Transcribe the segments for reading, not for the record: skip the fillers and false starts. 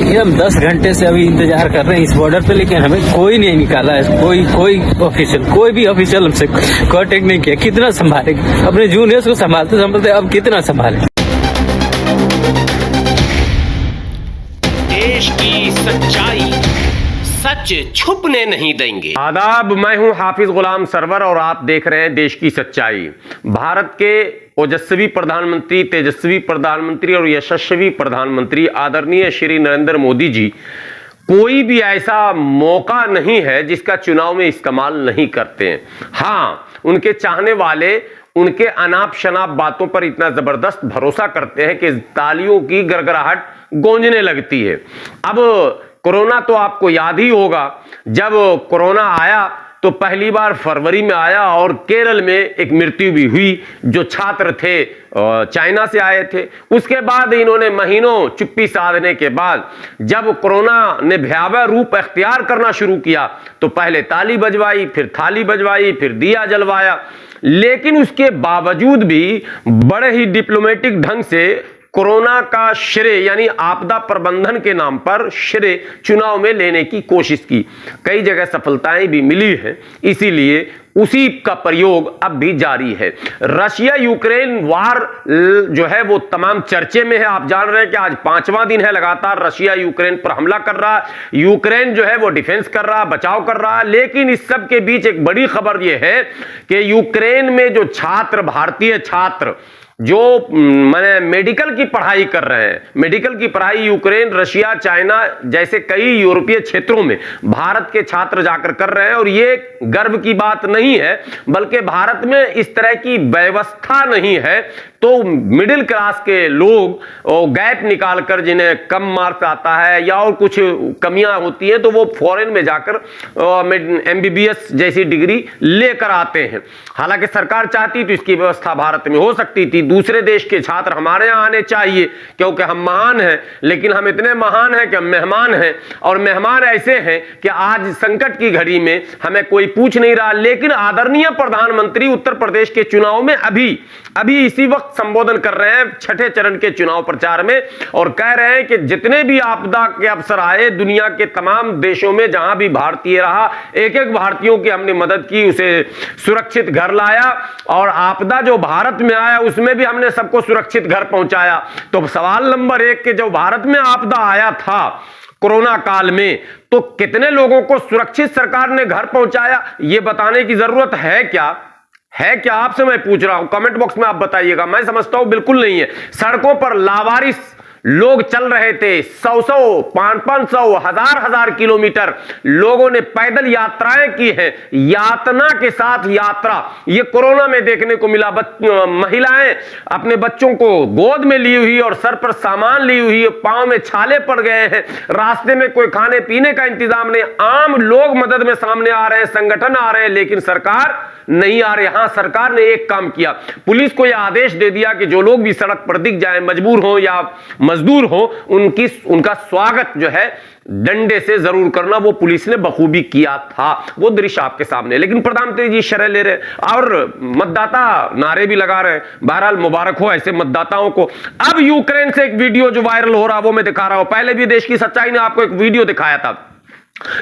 ये हम 10 घंटे से अभी इंतजार कर रहे हैं इस बॉर्डर पे, लेकिन हमें कोई नहीं निकाला है। कोई ऑफिशियल, कोई भी ऑफिशियल हमसे कांटेक्ट नहीं किया। कितना संभालेंगे अपने जूनियर्स को, संभालते संभालते अब कितना संभालें। देश की सच्चाई, सच छुपने नहीं देंगे। आदाब, मैं हूं हाफिज गुलाम सरवर और आप देख रहे हैं देश की सच्चाई। भारत के ओजस्वी प्रधानमंत्री, तेजस्वी प्रधानमंत्री और यशस्वी प्रधानमंत्री आदरणीय श्री नरेंद्र मोदी जी कोई भी ऐसा मौका नहीं है जिसका चुनाव में इस्तेमाल नहीं करते हैं। हाँ, उनके चाहने वाले उनके अनाप शनाप बातों पर इतना जबरदस्त भरोसा करते हैं कि तालियों की गड़गड़ाहट गूंजने लगती है। अब कोरोना तो आपको याद ही होगा, जब कोरोना आया तो पहली बार फरवरी में आया और केरल में एक मृत्यु भी हुई, जो छात्र थे चाइना से आए थे। उसके बाद इन्होंने महीनों चुप्पी साधने के बाद जब कोरोना ने भयावह रूप अख्तियार करना शुरू किया तो पहले ताली बजवाई, फिर थाली बजवाई, फिर दिया जलवाया, लेकिन उसके बावजूद भी बड़े ही डिप्लोमेटिक ढंग से कोरोना का श्रेय यानी आपदा प्रबंधन के नाम पर श्रेय चुनाव में लेने की कोशिश की। कई जगह सफलताएं भी मिली हैं, इसीलिए उसी का प्रयोग अब भी जारी है। रशिया यूक्रेन वार जो है वो तमाम चर्चे में है। आप जान रहे हैं कि आज 5वां दिन है लगातार रशिया यूक्रेन पर हमला कर रहा है। यूक्रेन जो है वो डिफेंस कर रहा है, बचाव कर रहा है, लेकिन इस सब के बीच एक बड़ी खबर यह है कि यूक्रेन में जो छात्र, भारतीय छात्र जो मैंने मेडिकल की पढ़ाई कर रहे हैं, मेडिकल की पढ़ाई यूक्रेन, रशिया, चाइना जैसे कई यूरोपीय क्षेत्रों में भारत के छात्र जाकर कर रहे हैं। और ये गर्व की बात नहीं है, बल्कि भारत में इस तरह की व्यवस्था नहीं है तो मिडिल क्लास के लोग गैप निकालकर, जिन्हें कम मार्क्स आता है या और कुछ कमियां होती हैं, तो वो फॉरेन में जाकर MBBS जैसी डिग्री लेकर आते हैं। हालांकि सरकार चाहती तो इसकी व्यवस्था भारत में हो सकती थी। दूसरे देश के छात्र हमारे यहाँ आने चाहिए क्योंकि हम महान हैं, लेकिन हम इतने महान हैं कि हम मेहमान हैं, और मेहमान ऐसे हैं कि आज संकट की घड़ी में हमें कोई पूछ नहीं रहा। लेकिन आदरणीय प्रधानमंत्री उत्तर प्रदेश के चुनाव में अभी इसी वक्त संबोधन कर रहे हैं, छठे चरण के चुनाव प्रचार में, और कह रहे हैं कि जितने भी आपदा के अवसर आए दुनिया के तमाम देशों में, जहां भी भारतीय रहा, एक एक भारतीयों की हमने मदद की, उसे सुरक्षित घर लाया, और आपदा जो भारत में आया उसमें भी हमने सबको सुरक्षित घर पहुंचाया। तो सवाल नंबर 1 के जब भारत में आपदा आया था कोरोना काल में, तो कितने लोगों को सुरक्षित सरकार ने घर पहुंचाया, यह बताने की जरूरत है क्या? आपसे मैं पूछ रहा हूं, कमेंट बॉक्स में आप बताइएगा। मैं समझता हूं बिल्कुल नहीं है। सड़कों पर लावारिस लोग चल रहे थे, 100-100, 500-500, 1000-1000 किलोमीटर लोगों ने पैदल यात्राएं की हैं, यातना के साथ यात्रा। ये कोरोना में देखने को मिला। महिलाएं अपने बच्चों को गोद में ली हुई और सर पर सामान ली हुई, पांव में छाले पड़ गए हैं, रास्ते में कोई खाने पीने का इंतजाम नहीं। आम लोग मदद में सामने आ रहे हैं, संगठन आ रहे हैं, लेकिन सरकार नहीं आ रही। हां, सरकार ने एक काम किया, पुलिस को यह आदेश दे दिया कि जो लोग भी सड़क पर दिख जाए, मजबूर हो या मजदूर हो, उनका स्वागत जो है डंडे से जरूर करना। वो पुलिस ने बखूबी किया था, वो दृश्य आपके सामने। लेकिन प्रधानमंत्री जी शरह ले रहे और मतदाता नारे भी लगा रहे। बहरहाल मुबारक हो ऐसे मतदाताओं को। अब यूक्रेन से एक वीडियो जो वायरल हो रहा है वो मैं दिखा रहा हूं। पहले भी देश की सच्चाई ने आपको एक वीडियो दिखाया था,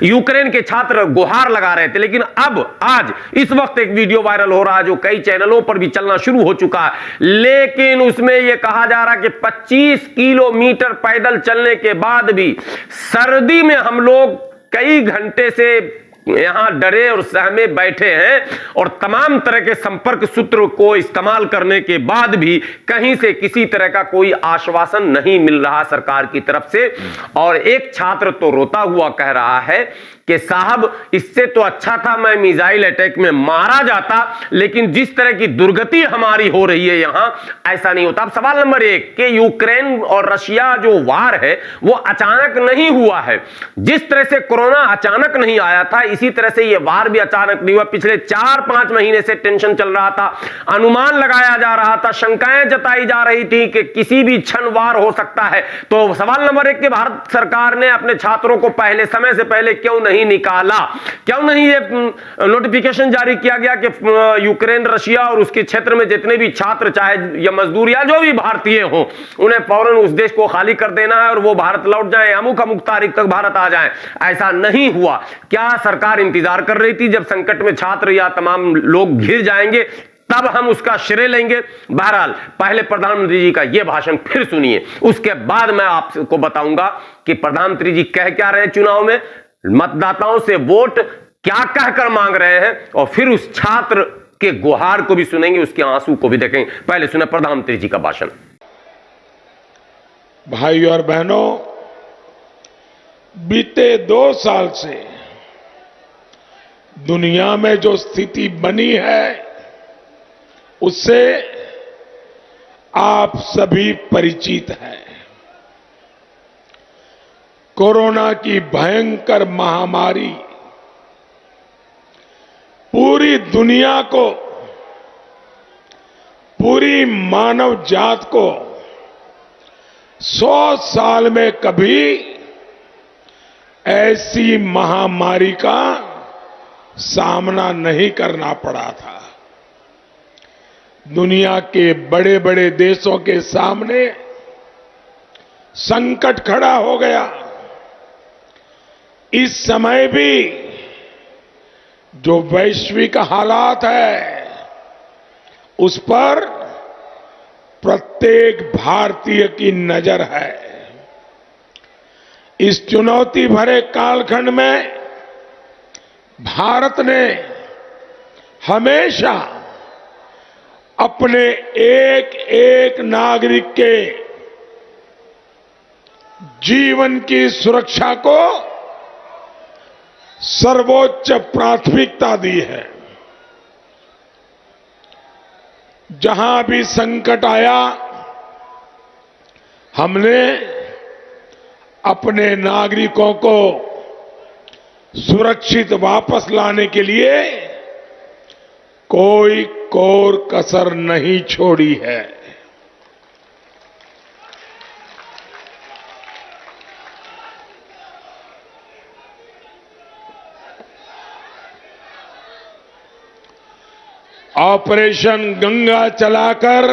यूक्रेन के छात्र गुहार लगा रहे थे, लेकिन अब आज इस वक्त एक वीडियो वायरल हो रहा है जो कई चैनलों पर भी चलना शुरू हो चुका है। लेकिन उसमें यह कहा जा रहा है कि 25 किलोमीटर पैदल चलने के बाद भी सर्दी में हम लोग कई घंटे से यहां डरे और सहमे बैठे हैं, और तमाम तरह के संपर्क सूत्र को इस्तेमाल करने के बाद भी कहीं से किसी तरह का कोई आश्वासन नहीं मिल रहा सरकार की तरफ से। और एक छात्र तो रोता हुआ कह रहा है कि साहब, इससे तो अच्छा था मैं मिसाइल अटैक में मारा जाता, लेकिन जिस तरह की दुर्गति हमारी हो रही है यहां, ऐसा नहीं होता। अब सवाल नंबर 1 कि यूक्रेन और रशिया जो वार है वो अचानक नहीं हुआ है। जिस तरह से कोरोना अचानक नहीं आया था, इसी तरह से यह वार भी अचानक नहीं हुआ। पिछले 4-5 महीने से टेंशन चल रहा था, अनुमान लगाया जा रहा था, शंकाएं जताई जा रही थी कि किसी भी क्षण वार हो सकता है। तो सवाल नंबर 1 कि भारत सरकार ने अपने छात्रों को पहले समय से पहले क्यों नहीं निकाला, क्यों नहीं ये नोटिफिकेशन जारी किया गया कि यूक्रेन, रशिया और उसके क्षेत्र में जितने भी छात्र चाहे या मजदूर या जो भी भारतीय हो, उन्हें फौरन उस देश को खाली कर देना है और वो भारत लौट जाए, अमुक तारीख तक भारत आ जाए। ऐसा नहीं हुआ। क्या सरकार इंतजार कर रही थी जब संकट में छात्र या तमाम लोग घिर जाएंगे तब हम उसका श्रेय लेंगे? बहरहाल पहले प्रधानमंत्री जी का यह भाषण फिर सुनिए, उसके बाद मैं आपको बताऊंगा कि प्रधानमंत्री जी कह क्या रहे हैं चुनाव में, मतदाताओं से वोट क्या कहकर मांग रहे हैं, और फिर उस छात्र के गुहार को भी सुनेंगे, उसके आंसू को भी देखेंगे। पहले सुने प्रधानमंत्री जी का भाषण। भाई और बहनों, बीते 2 साल से दुनिया में जो स्थिति बनी है उससे आप सभी परिचित हैं। कोरोना की भयंकर महामारी पूरी दुनिया को, पूरी मानव जात को 100 साल में कभी ऐसी महामारी का सामना नहीं करना पड़ा था। दुनिया के बड़े बड़े देशों के सामने संकट खड़ा हो गया। इस समय भी जो वैश्विक हालात है उस पर प्रत्येक भारतीय की नजर है। इस चुनौती भरे कालखंड में भारत ने हमेशा अपने एक एक नागरिक के जीवन की सुरक्षा को सर्वोच्च प्राथमिकता दी है। जहां भी संकट आया, हमने अपने नागरिकों को सुरक्षित वापस लाने के लिए कोई कोर कसर नहीं छोड़ी है। ऑपरेशन गंगा चलाकर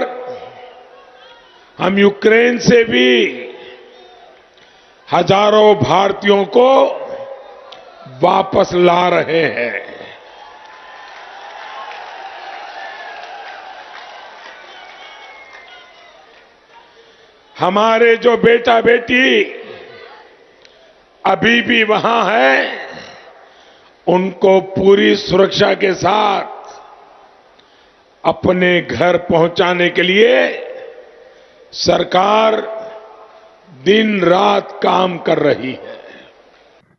हम यूक्रेन से भी हजारों भारतीयों को वापस ला रहे हैं। हमारे जो बेटा बेटी अभी भी वहां हैं, उनको पूरी सुरक्षा के साथ अपने घर पहुंचाने के लिए सरकार दिन रात काम कर रही है।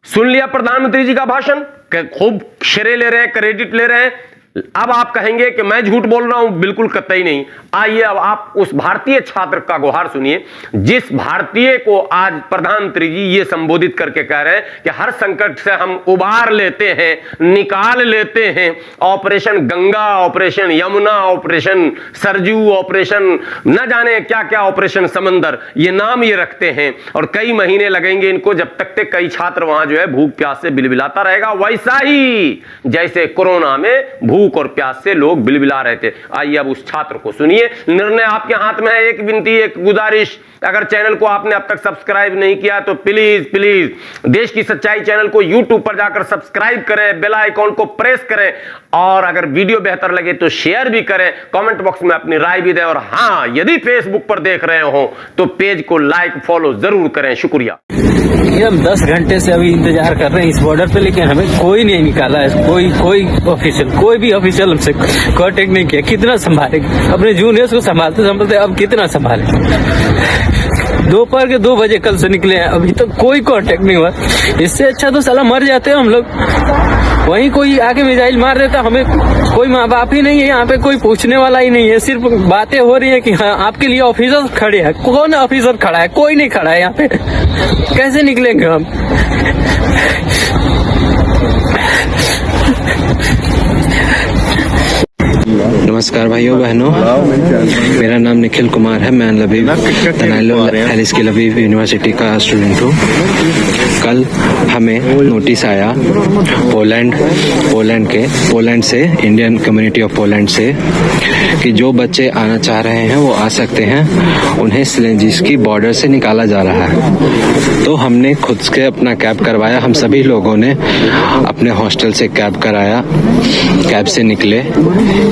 सुन लिया प्रधानमंत्री जी का भाषण, खूब श्रेय ले रहे हैं, क्रेडिट ले रहे हैं। अब आप कहेंगे कि मैं झूठ बोल रहा हूं, बिल्कुल कतई नहीं। आइए अब आप उस भारतीय छात्र का गुहार सुनिए जिस भारतीय को आज प्रधानमंत्री जी ये संबोधित करके कह रहे हैं कि हर संकट से हम उबार लेते हैं, निकाल लेते हैं। Operation Ganga, operation Yamuna, operation Sarju, operation न जाने क्या क्या, ऑपरेशन समंदर, ये नाम ये रखते हैं। और कई महीने लगेंगे इनको, जब तक के कई छात्र वहां जो है भूख प्यास से बिलबिलाता रहेगा, वैसा ही जैसे कोरोना में भूख और प्यास से लोग बिलबिला रहे थे। आइए अब उस छात्र को सुनिए। निर्णय आपके हाथ में है। एक विनती, एक गुजारिश, अगर चैनल को आपने अब तक सब्सक्राइब नहीं किया तो प्लीज प्लीज देश की सच्चाई चैनल को यूट्यूब पर जाकर सब्सक्राइब करें, बेल आइकॉन को प्रेस करें, और अगर वीडियो बेहतर लगे तो शेयर भी करें, कमेंट बॉक्स में अपनी राय भी दें। और हां, यदि फेसबुक पर देख रहे हो तो पेज को लाइक फॉलो जरूर करें। शुक्रिया। ये हम 10 घंटे से अभी इंतजार कर रहे हैं इस बॉर्डर पे, लेकिन हमें कोई नहीं निकाला है। कोई ऑफिशियल, कोई भी ऑफिशियल हमसे कांटेक्ट नहीं किया। कितना संभालेंगे अपने जूनियर्स को? संभालते संभालते अब कितना संभालें? दोपहर के 2 बजे कल से निकले हैं, अभी तक कोई कांटेक्ट नहीं हुआ। इससे अच्छा तो साला मर जाते हैं हम लोग। वहीं कोई आके मिसाइल मार देता, हमें कोई माँ बाप ही नहीं है यहाँ पे, कोई पूछने वाला ही नहीं है। सिर्फ बातें हो रही है कि हाँ आपके लिए ऑफिसर खड़े हैं। कौन ऑफिसर खड़ा है? कोई नहीं खड़ा है यहाँ पे। कैसे निकलेंगे हम? नमस्कार भाइयों बहनों, मेरा नाम निखिल कुमार है। मैं लबीब तनाइलो हैरिस की लबीब यूनिवर्सिटी का स्टूडेंट हूँ। कल हमें नोटिस आया पोलैंड से, इंडियन कम्युनिटी ऑफ पोलैंड से, कि जो बच्चे आना चाह रहे हैं वो आ सकते हैं, उन्हें सिलेंजिस्की बॉर्डर से निकाला जा रहा है। तो हमने खुद से अपना कैब करवाया। हम सभी लोगों ने अपने हॉस्टल से कैब कराया, कैब से निकले।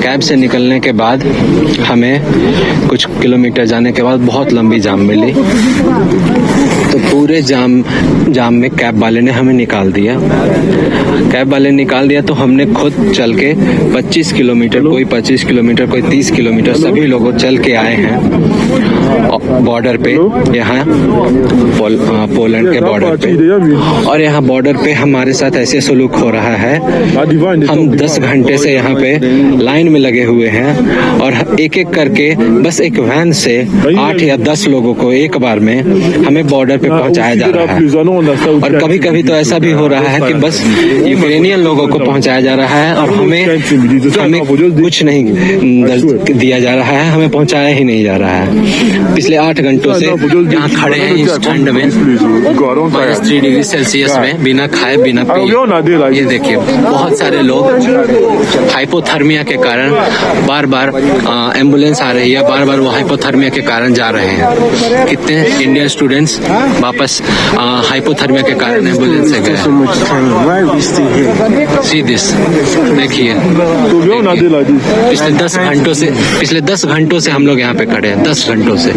कैब से निकलने के बाद हमें कुछ किलोमीटर जाने के बाद बहुत लंबी जाम मिली। तो पूरे जाम में कैब वाले ने हमें निकाल दिया। तो हमने खुद चल के 25 किलोमीटर, कोई 25 किलोमीटर, कोई 30 किलोमीटर, सभी लोग चल के आए हैं बॉर्डर पे, यहाँ पोलैंड के बॉर्डर पे। और यहाँ बॉर्डर पे हमारे साथ ऐसे सलूक हो रहा है। हम 10 घंटे से यहाँ पे लाइन में लगे हुए हैं और एक एक करके बस एक वैन से 8 या 10 लोगों को एक बार में हमें बॉर्डर पे पहुंचाया जा रहा है। और कभी कभी तो ऐसा भी हो रहा है कि बस यूक्रेनियन लोगों को पहुंचाया जा रहा है और हमें कुछ नहीं दिया जा रहा है, हमें पहुंचाया ही नहीं जा रहा है। पिछले 8 घंटों से यहाँ खड़े हैं इस ठंड में, -3 डिग्री सेल्सियस में, बिना खाए बिना पिए। ये देखिए, बहुत सारे लोग हाइपोथर्मिया के कारण बार बार एम्बुलेंस आ रही है, बार बार वो हाइपोथर्मिया के कारण जा रहे हैं। कितने इंडियन स्टूडेंट्स वापस हाइपोथर्मिया के कारण एम्बुलेंस से गए। सी दिस, देखिए, पिछले 10 घंटों से हम लोग यहाँ पे खड़े हैं, 10 घंटों से।